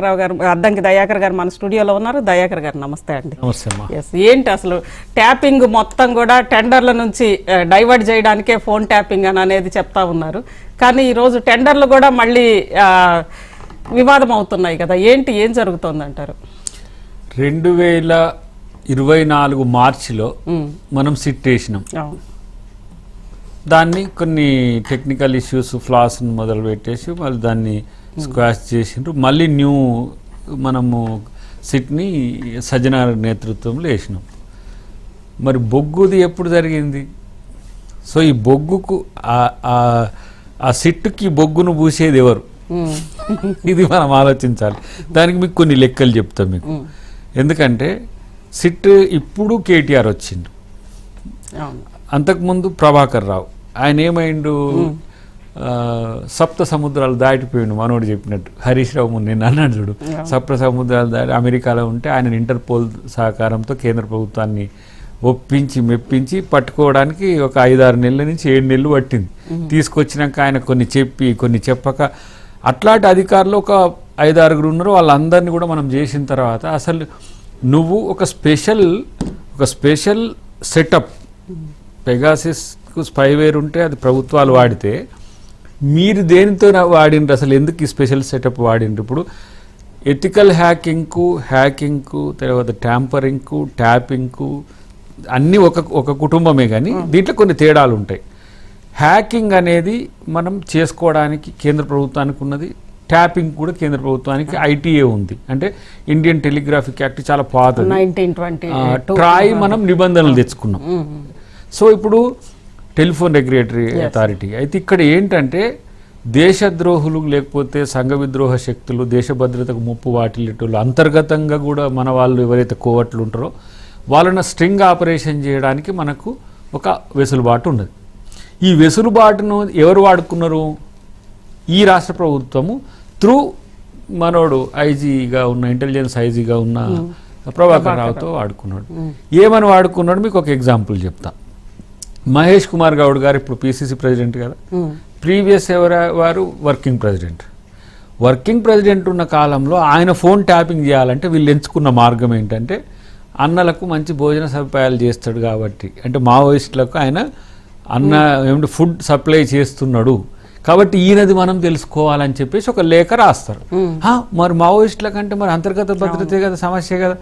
రావు గారు, అద్దంకి దయాకర్ గారు మన స్టూడియోలో ఉన్నారు. దయాకర్ గారు నమస్తే అండి. ఎస్, ఏంటి అసలు ట్యాపింగ్ మొత్తం కూడా టెండర్ల నుంచి డైవర్ట్ చేయడానికే ఫోన్ ట్యాపింగ్ అని అనేది చెప్తా ఉన్నారు. కానీ ఈరోజు టెండర్లు కూడా మళ్ళీ వివాదం అవుతున్నాయి కదా, ఏంటి, ఏం జరుగుతుంది అంటారు? 2024 మార్చిలో మనం సిట్ వేసినాం. దాన్ని కొన్ని టెక్నికల్ ఇష్యూస్ ఫ్లాస్ మొదలు పెట్టేసి మళ్ళీ దాన్ని స్క్వాష్ చేసిండ్రు. మళ్ళీ న్యూ మనము సిట్ని సజ్జనార్ నేతృత్వంలో వేసినాం. మరి బొగ్గుది ఎప్పుడు జరిగింది? సో ఈ బొగ్గుకు ఆ సిట్టుకి బొగ్గును పూసేది ఎవరు? ఇది మనం ఆలోచించాలి. దానికి మీకు కొన్ని లెక్కలు చెప్తాం మీకు. ఎందుకంటే సిట్ ఇప్పుడు కేటీఆర్ వచ్చిండు, అంతకుముందు ప్రభాకర్ రావు. ఆయన ఏమైండు, సప్త సముద్రాలు దాటిపోయిండు మనోడు చెప్పినట్టు. హరీష్ రావు నిన్న అన్నాడు చూడు, సప్త సముద్రాలు దాటి అమెరికాలో ఉంటే ఆయన ఇంటర్పోల్ సహకారంతో కేంద్ర ప్రభుత్వాన్ని ఒప్పించి మెప్పించి పట్టుకోవడానికి ఒక 5-6 నెలల నుంచి 7 నెలలు పట్టింది. తీసుకొచ్చినాక ఆయన కొన్ని చెప్పి కొన్ని చెప్పక అట్లాంటి అధికారులు ఒక 5-6 ఉన్నారు. వాళ్ళందరినీ కూడా మనం చేసిన తర్వాత అసలు నువ్వు ఒక స్పెషల్ సెటప్, పెగాసిస్కు స్పైవేర్ ఉంటే అది ప్రభుత్వాలు వాడితే మీరు దేనితో వాడిండ్రు? అసలు ఎందుకు ఈ స్పెషల్ సెటప్ వాడిండ్రు? ఇప్పుడు ఎథికల్ హ్యాకింగ్కు తర్వాత ట్యాంపరింగ్కు ట్యాపింగ్కు అన్నీ ఒక కుటుంబమే, కానీ దీంట్లో కొన్ని తేడాలు ఉంటాయి. హ్యాకింగ్ అనేది మనం చేసుకోవడానికి కేంద్ర ప్రభుత్వానికి ఉన్నది, ట్యాపింగ్ కూడా కేంద్ర ప్రభుత్వానికి ఐటీఏ ఉంది. అంటే ఇండియన్ టెలిగ్రాఫిక్ యాక్ట్ చాలా పాతది, 1922 ట్రాయ్ మనం నిబంధనలు తెచ్చుకున్నాం. సో ఇప్పుడు టెలిఫోన్ రెగ్యులేటరీ అథారిటీ అయితే ఇక్కడ ఏంటంటే దేశద్రోహులు లేకపోతే సంఘ విద్రోహ శక్తులు, దేశ భద్రతకు ముప్పు వాటిల్లేటోళ్ళు అంతర్గతంగా కూడా మన వాళ్ళు ఎవరైతే కోవట్లు ఉంటారో వాళ్ళని స్ట్రింగ్ ఆపరేషన్ చేయడానికి మనకు ఒక వెసులుబాటు ఉన్నది. ఈ వెసులుబాటును ఎవరు వాడుకున్నారు? ఈ రాష్ట్ర ప్రభుత్వము త్రూ మనోడు ఐజీగా ఉన్న, ఇంటెలిజెన్స్ ఐజీగా ఉన్న ప్రభాకర్ రావుతో వాడుకున్నాడు. ఏమని వాడుకున్నాడు మీకు ఒక ఎగ్జాంపుల్ చెప్తా. మహేష్ కుమార్ గౌడ్ గారు ఇప్పుడు పిసిసి ప్రెసిడెంట్ కదా, ప్రీవియస్ వారు వర్కింగ్ ప్రెసిడెంట్ ఉన్న కాలంలో ఆయన ఫోన్ ట్యాపింగ్ చేయాలంటే వీళ్ళు ఎంచుకున్న మార్గం ఏంటంటే అన్నలకు మంచి భోజన సదుపాయాలు చేస్తాడు కాబట్టి, అంటే మావోయిస్టులకు ఆయన ఏమిటి ఫుడ్ సప్లై చేస్తున్నాడు కాబట్టి ఈయనది మనం తెలుసుకోవాలని చెప్పేసి ఒక లేఖ రాస్తారు. మరి మావోయిస్టుల కంటే మరి అంతర్గత భద్రతే కదా సమస్య కదా,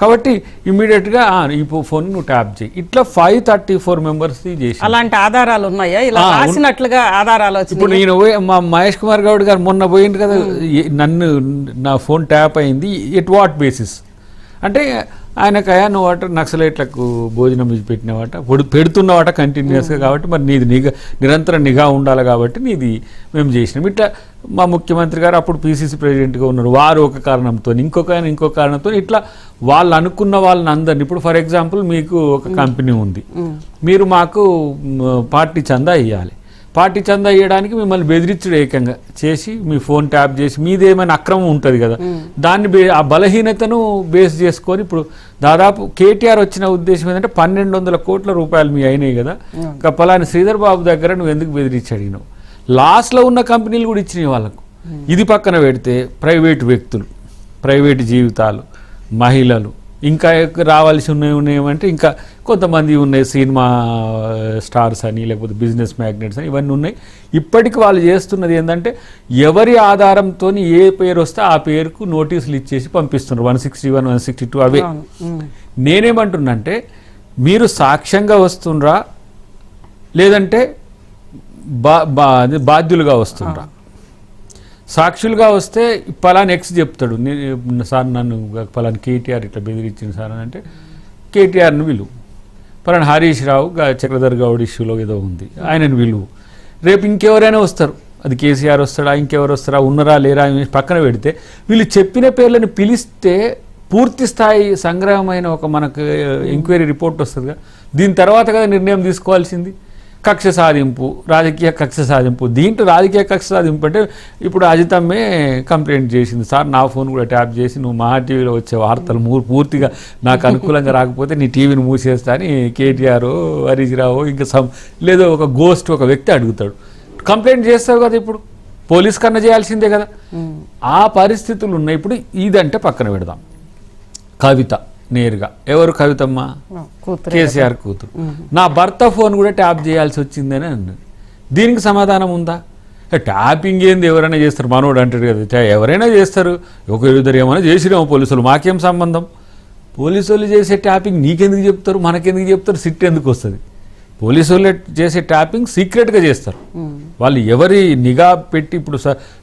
కాబట్టి ఇమ్మీడియట్గా ఈ ఫోన్ నువ్వు ట్యాప్ చేయి. ఇట్లా 534 మెంబర్స్ చేసి అలాంటి ఆధారాలు ఉన్నాయా? ఇలా రాసినట్లుగా ఆధారాలు ఇప్పుడు నేను మా మహేష్ కుమార్ గౌడ్ గారు మొన్న పోయింది కదా, నా ఫోన్ ట్యాప్ అయింది. ఎట్ వాట్ బేసిస్ అంటే ఆయనకయా నువ్వు అట నక్సలైట్లకు భోజనం పెట్టినవాట, పెడుతున్నవాట కంటిన్యూస్గా, కాబట్టి మరి నీది నిరంతరం నిఘా ఉండాలి కాబట్టి నీది మేము చేసినాం. ఇట్లా మా ముఖ్యమంత్రి గారు అప్పుడు పిసిసి ప్రెసిడెంట్గా ఉన్నారు, వారు ఒక కారణంతో ఇంకో కారణంతో ఇట్లా వాళ్ళు అనుకున్న వాళ్ళని అందరినీ, ఇప్పుడు ఫర్ ఎగ్జాంపుల్ మీకు ఒక కంపెనీ ఉంది, మీరు మాకు పార్టీ చందా ఇవ్వాలి. పార్టీ చందా ఇవ్వడానికి మిమ్మల్ని బెదిరించుడు ఏకంగా చేసి మీ ఫోన్ ట్యాప్ చేసి మీదేమైనా అక్రమం ఉంటుంది కదా, దాన్ని ఆ బలహీనతను బేస్ చేసుకొని ఇప్పుడు దాదాపు కేటీఆర్ వచ్చిన ఉద్దేశం ఏంటంటే 1200 కోట్ల రూపాయలు మీ అయినాయి కదా, పలాని శ్రీధర్ బాబు దగ్గర నువ్వు ఎందుకు బెదిరించి అడిగినావు? లాస్ట్లో ఉన్న కంపెనీలు కూడా ఇచ్చినాయి వాళ్ళకు. ఇది పక్కన పెడితే ప్రైవేటు వ్యక్తులు, ప్రైవేటు జీవితాలు, మహిళలు, ఇంకా రావాల్సి ఉన్నాయేమంటే ఇంకా కొంతమంది ఉన్నాయి, సినిమా స్టార్స్ అని లేకపోతే బిజినెస్ మ్యాగ్నెట్స్ అని ఇవన్నీ ఉన్నాయి. ఇప్పటికి వాళ్ళు చేస్తున్నది ఏంటంటే ఎవరి ఆధారంతో ఏ పేరు వస్తే ఆ పేరుకు నోటీసులు ఇచ్చేసి పంపిస్తున్నారు, 161, 162 అవే. నేనేమంటున్నంటే మీరు సాక్ష్యంగా వస్తుండ్రా లేదంటే బాధ్యులుగా వస్తుండ్రా? సాక్షులుగా వస్తే పలాని ఎక్స్ చెప్తాడు, సార్ నన్ను పలాని కేటీఆర్ ఇట్లా బెదిరించింది సార్ అని అంటే కేటీఆర్ని విలువ, పలాని హరీష్ రావు చక్రధర్ గౌడ్ ఇష్యూలో ఏదో ఉంది ఆయనను విలువ. రేపు ఇంకెవరైనా వస్తారు, అది కేసీఆర్ వస్తాడా ఇంకెవరు వస్తారా, ఉన్నరా లేరా అని పక్కన పెడితే వీళ్ళు చెప్పిన పేర్లను పిలిస్తే పూర్తి స్థాయి సంగ్రహమైన ఒక మనకు ఎంక్వైరీ రిపోర్ట్ వస్తుందిగా, దీని తర్వాత కదా నిర్ణయం తీసుకోవాల్సింది. కక్ష సాధింపు, రాజకీయ కక్ష సాధింపు. దీంట్లో రాజకీయ కక్ష సాధింపు అంటే ఇప్పుడు అజితమ్మే కంప్లైంట్ చేసింది, సార్ నా ఫోన్ కూడా ట్యాప్ చేసి నువ్వు మహా టీవీలో వచ్చే వార్తలు పూర్తిగా నాకు అనుకూలంగా రాకపోతే నీ టీవీని మూసేస్తా అని కేటీఆర్, హరీష్ రావు ఇంకా లేదో ఒక గోస్ట్ ఒక వ్యక్తి అడుగుతాడు. కంప్లైంట్ చేస్తావు కదా ఇప్పుడు పోలీస్ కన్నా చేయాల్సిందే కదా. ఆ పరిస్థితులు ఉన్నాయి. ఇప్పుడు ఇదంటే పక్కన పెడదాం. కవిత నేరుగా, ఎవరు కవితమ్మ? కేసీఆర్ కూతురు. నా భర్త ఫోన్ కూడా ట్యాప్ చేయాల్సి వచ్చిందని అన్నది. దీనికి సమాధానం ఉందా? ట్యాపింగ్ ఏంది, ఎవరైనా చేస్తారు, మనోడు అంటాడు కదా, ఎవరైనా చేస్తారు, ఒకరిద్దరు ఏమైనా చేసిరేమో పోలీసులు, మాకేం సంబంధం? పోలీసు వాళ్ళు చేసే ట్యాపింగ్ నీకెందుకు చెప్తారు, మనకెందుకు చెప్తారు, సిట్ ఎందుకు వస్తుంది? పోలీసు వాళ్ళు చేసే ట్యాపింగ్ సీక్రెట్గా చేస్తారు. వాళ్ళు ఎవరి నిఘా పెట్టి, ఇప్పుడు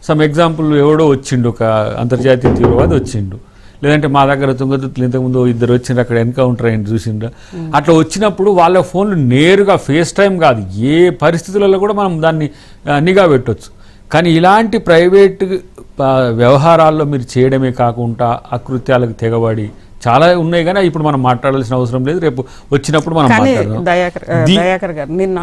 సమ్ ఎగ్జాంపుల్, ఎవడో వచ్చిండు, ఒక అంతర్జాతీయ తీవ్రవాది వచ్చిండు, లేదంటే మా దగ్గర తుంగతులు ఇంతకుముందు ఇద్దరు వచ్చిండ్రు, అక్కడ ఎన్కౌంటర్ అయింది చూసిండ్రు. అట్లా వచ్చినప్పుడు వాళ్ళ ఫోన్లు నేరుగా ఫేస్ టైం కాదు, ఏ పరిస్థితులలో కూడా మనం దాన్ని నిఘా పెట్టవచ్చు. కానీ ఇలాంటి ప్రైవేట్ వ్యవహారాల్లో మీరు చేయడమే కాకుండా అకృత్యాలకు తెగబడి చాలా ఉన్నాయి. కానీ ఇప్పుడు మనం మాట్లాడాల్సిన అవసరం లేదు, రేపు వచ్చినప్పుడు మనం మాట్లాడదాం. దయాకర్ గారు నిన్న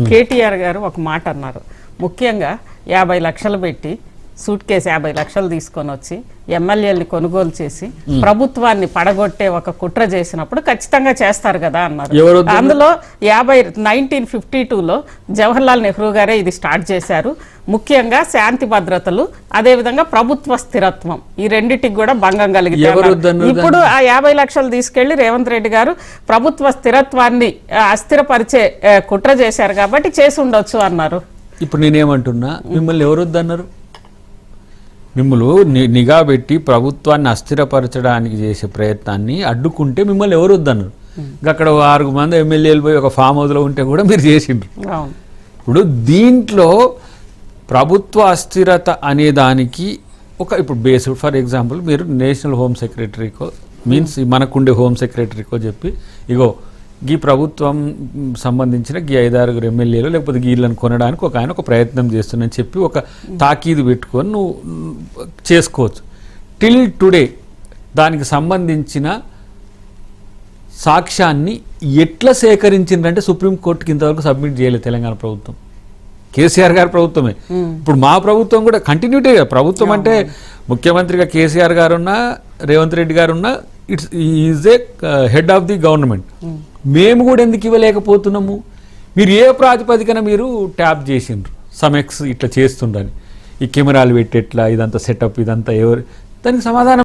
కేటీఆర్ గారు ఒక మాట అన్నారు. ముఖ్యంగా 50 లక్షలు పెట్టి సూట్ కేసు 50 లక్షలు తీసుకొని వచ్చి ఎమ్మెల్యేలని కొనుగోలు చేసి ప్రభుత్వాన్ని పడగొట్టే ఒక కుట్ర చేసినప్పుడు ఖచ్చితంగా చేస్తారు కదా అన్నారు. అందులో 1952లో జవహర్లాల్ నెహ్రూ గారే ఇది స్టార్ట్ చేశారు. ముఖ్యంగా శాంతి భద్రతలు, అదేవిధంగా ప్రభుత్వ స్థిరత్వం, ఈ రెండింటికి కూడా భంగం కలిగితే ఇప్పుడు ఆ 50 లక్షలు తీసుకెళ్లి రేవంత్ రెడ్డి గారు ప్రభుత్వ స్థిరత్వాన్ని అస్థిరపరిచే కుట్ర చేశారు కాబట్టి చేసి ఉండొచ్చు అన్నారు. ఇప్పుడు నేనేమంటున్నా, మిమ్మల్ని ఎవరు వద్దన్నారు? మిమ్మల్ని నిఘా పెట్టి ప్రభుత్వాన్ని అస్థిరపరచడానికి చేసే ప్రయత్నాన్ని అడ్డుకుంటే మిమ్మల్ని ఎవరు వద్దన్నారు? అక్కడ 6 మంది ఎమ్మెల్యేలు పోయి ఒక ఫామ్ హౌస్లో ఉంటే కూడా మీరు చేసిండ్రు. ఇప్పుడు దీంట్లో ప్రభుత్వ అస్థిరత అనే దానికి ఇప్పుడు బేస్డ్, ఫర్ ఎగ్జాంపుల్, మీరు నేషనల్ హోమ్ సెక్రటరీకో మీన్స్ మనకుండే హోమ్ సెక్రటరీకో చెప్పి, ఇగో ఈ ప్రభుత్వం సంబంధించిన ఈ 5-6 ఎమ్మెల్యేలు లేకపోతే వీళ్ళని కొనడానికి ఆయన ఒక ప్రయత్నం చేస్తుందని చెప్పి ఒక తాకీదు పెట్టుకొని నువ్వు చేసుకోవచ్చు. టిల్ టుడే దానికి సంబంధించిన సాక్ష్యాన్ని ఎట్లా సేకరించిందంటే సుప్రీంకోర్టుకి ఇంతవరకు సబ్మిట్ చేయలేదు తెలంగాణ ప్రభుత్వం. కేసీఆర్ గారి ప్రభుత్వమే. ఇప్పుడు మా ప్రభుత్వం కూడా కంటిన్యూటీ. ప్రభుత్వం అంటే ముఖ్యమంత్రిగా కేసీఆర్ గారు ఉన్నా, రేవంత్ రెడ్డి గారు ఉన్నా, is a head of the government. మేము కూడా ఎందుకు ఇవ్వలేకపోతున్నాము? మీరు ఏ ప్రాతిపదికన మీరు ట్యాప్ చేసిండ్రు, సమెక్స్ ఇట్లా చేస్తుండని, ఈ కెమెరాలు పెట్టేట్లా, ఇదంతా సెటప్, ఇదంతా ఎవరు, దానికి సమాధానం